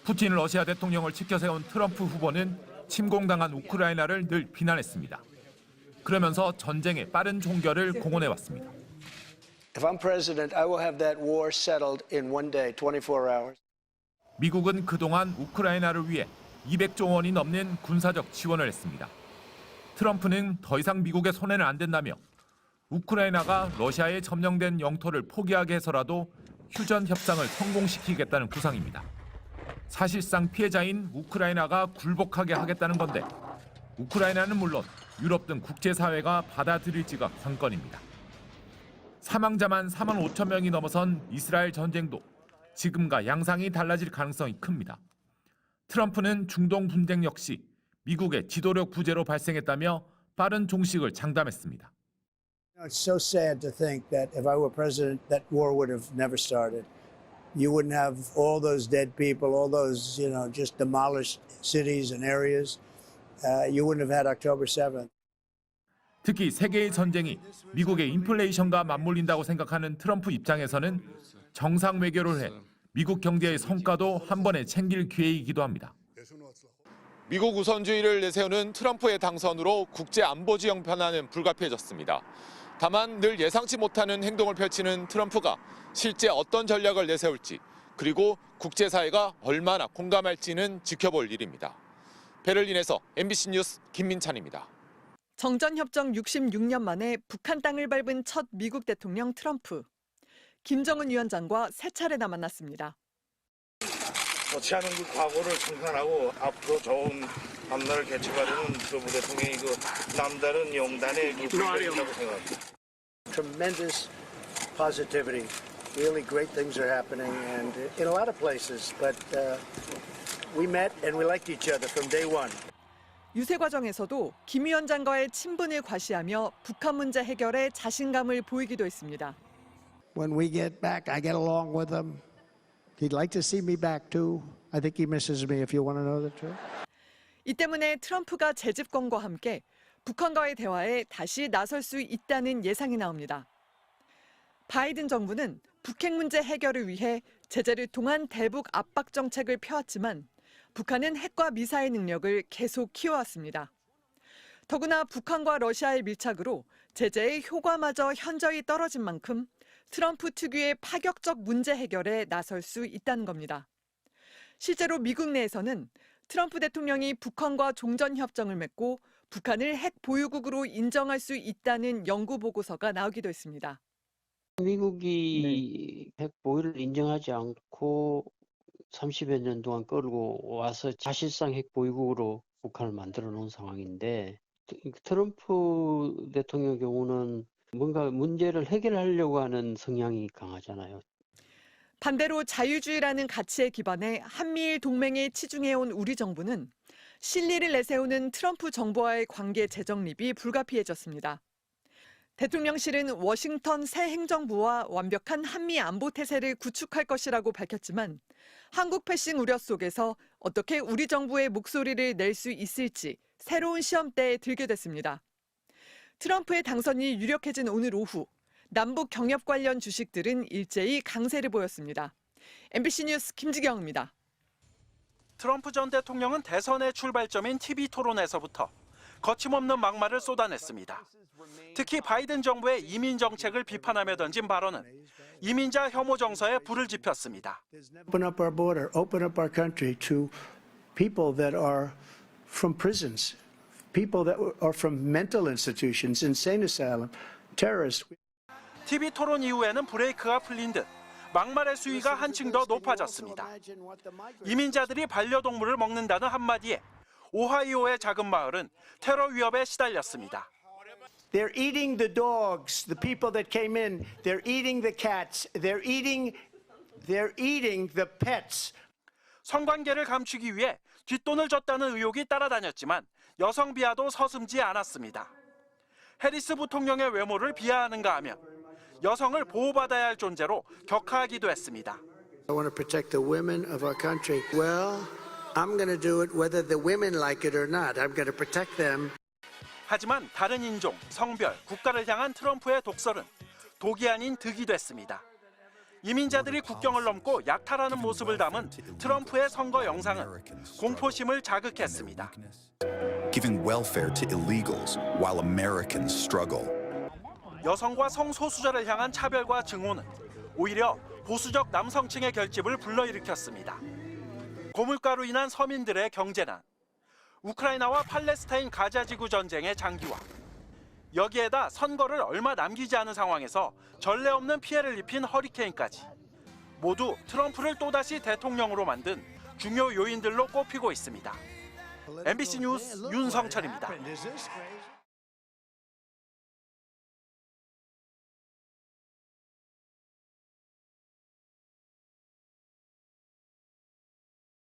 푸틴 러시아 대통령을 치켜세운 트럼프 후보는 침공당한 우크라이나를 늘 비난했습니다. 그러면서 전쟁의 빠른 종결을 공언해왔습니다. If I'm president, I will have that war settled in one day, 24 hours. 미국은 그동안 우크라이나를 위해 200조 원이 넘는 군사적 지원을 했습니다. 트럼프는 더 이상 미국의 손해는 안 된다며 우크라이나가 러시아에 점령된 영토를 포기하게 해서라도 휴전 협상을 성공시키겠다는 구상입니다. 사실상 피해자인 우크라이나가 굴복하게 하겠다는 건데 우크라이나는 물론 유럽 등 국제사회가 받아들일지가 관건입니다. 사망자만 4만 5천 명이 넘어선 이스라엘 전쟁도 지금과 양상이 달라질 가능성이 큽니다. 트럼프는 중동 분쟁 역시 미국의 지도력 부재로 발생했다며 빠른 종식을 장담했습니다. It's so sad to think that if I were president, that war would have never started. You wouldn't have all those dead people, all those, just demolished cities and areas. You wouldn't have had October 7th. 특히 세계의 전쟁이 미국의 인플레이션과 맞물린다고 생각하는 트럼프 입장에서는 정상 외교를 해 미국 경제의 성과도 한 번에 챙길 기회이기도 합니다. 미국 우선주의를 내세우는 트럼프의 당선으로 국제 안보 지형 변화는 불가피해졌습니다. 다만 늘 예상치 못하는 행동을 펼치는 트럼프가 실제 어떤 전략을 내세울지 그리고 국제사회가 얼마나 공감할지는 지켜볼 일입니다. 베를린에서 MBC 뉴스 김민찬입니다. 정전협정 66년 만에 북한 땅을 밟은 첫 미국 대통령 트럼프. 김정은 위원장과 세 차례나 만났습니다. 좋지 않은 그 과거를 청산하고 앞으로 좋은 앞날을 개척하려는 트럼프 대통령이 그 남다른 용단의 그 분량이라고 생각합니다. Tremendous positivity. Really great things are happening and in a lot of places. But we met and we liked each other from day one. 유세 과정에서도 김 위원장과의 친분을 과시하며 북한 문제 해결에 자신감을 보이기도 했습니다. When we get back, I get along with him. He'd like to see me back too. I think he misses me if you want to know the truth. 이 때문에 트럼프가 재집권과 함께 북한과의 대화에 다시 나설 수 있다는 예상이 나옵니다. 바이든 정부는 북핵 문제 해결을 위해 제재를 통한 대북 압박 정책을 펴왔지만 북한은 핵과 미사일 능력을 계속 키워왔습니다. 더구나 북한과 러시아의 밀착으로 제재의 효과마저 현저히 떨어진 만큼 트럼프 특유의 파격적 문제 해결에 나설 수 있다는 겁니다. 실제로 미국 내에서는 트럼프 대통령이 북한과 종전협정을 맺고 북한을 핵 보유국으로 인정할 수 있다는 연구 보고서가 나오기도 했습니다. 미국이 핵 보유를 인정하지 않고 30여 년 동안 끌고 와서 사실상 핵 보유국으로 북한을 만들어 놓은 상황인데 트럼프 대통령의 경우는 뭔가 문제를 해결하려고 하는 성향이 강하잖아요. 반대로 자유주의라는 가치에 기반해 한미일 동맹에 치중해온 우리 정부는 실리를 내세우는 트럼프 정부와의 관계 재정립이 불가피해졌습니다. 대통령실은 워싱턴 새 행정부와 완벽한 한미 안보 태세를 구축할 것이라고 밝혔지만 한국 패싱 우려 속에서 어떻게 우리 정부의 목소리를 낼 수 있을지 새로운 시험대에 들게 됐습니다. 트럼프의 당선이 유력해진 오늘 오후, 남북 경협 관련 주식들은 일제히 강세를 보였습니다. MBC 뉴스 김지경입니다. 트럼프 전 대통령은 대선의 출발점인 TV 토론에서부터 거침없는 막말을 쏟아냈습니다. 특히 바이든 정부의 이민 정책을 비판하며 던진 발언은 이민자 혐오 정서에 불을 지폈습니다. Open up our border, open up our country to people that are from prisons, people that are from mental institutions, insane asylum, terrorists. TV 토론 이후에는 브레이크가 풀린 듯 막말의 수위가 한층 더 높아졌습니다. 이민자들이 반려동물을 먹는다는 한마디에 오하이오의 작은 마을은 테러 위협에 시달렸습니다. They're eating the dogs, the people that came in. They're eating the cats. They're eating the pets. 성관계를 감추기 위해 뒷돈을 줬다는 의혹이 따라다녔지만 여성 비하도 서슴지 않았습니다. 해리스 부통령의 외모를 비하하는가 하면 여성을 보호받아야 할 존재로 격하하기도 했습니다. I want to protect the women of our country. Well, I'm going to do it whether the women like it or not. I'm going to protect them. 하지만 다른 인종, 성별, 국가를 향한 트럼프의 독설은 독이 아닌 득이 됐습니다. 이민자들이 국경을 넘고 약탈하는 모습을 담은 트럼프의 선거 영상은 공포심을 자극했습니다. Giving welfare to illegals while Americans struggle. 여성과 성소수자를 향한 차별과 증오는 오히려 보수적 남성층의 결집을 불러일으켰습니다. 고물가로 인한 서민들의 경제난, 우크라이나와 팔레스타인 가자지구 전쟁의 장기화, 여기에다 선거를 얼마 남기지 않은 상황에서 전례 없는 피해를 입힌 허리케인까지 모두 트럼프를 또다시 대통령으로 만든 중요 요인들로 꼽히고 있습니다. MBC 뉴스 윤성철입니다.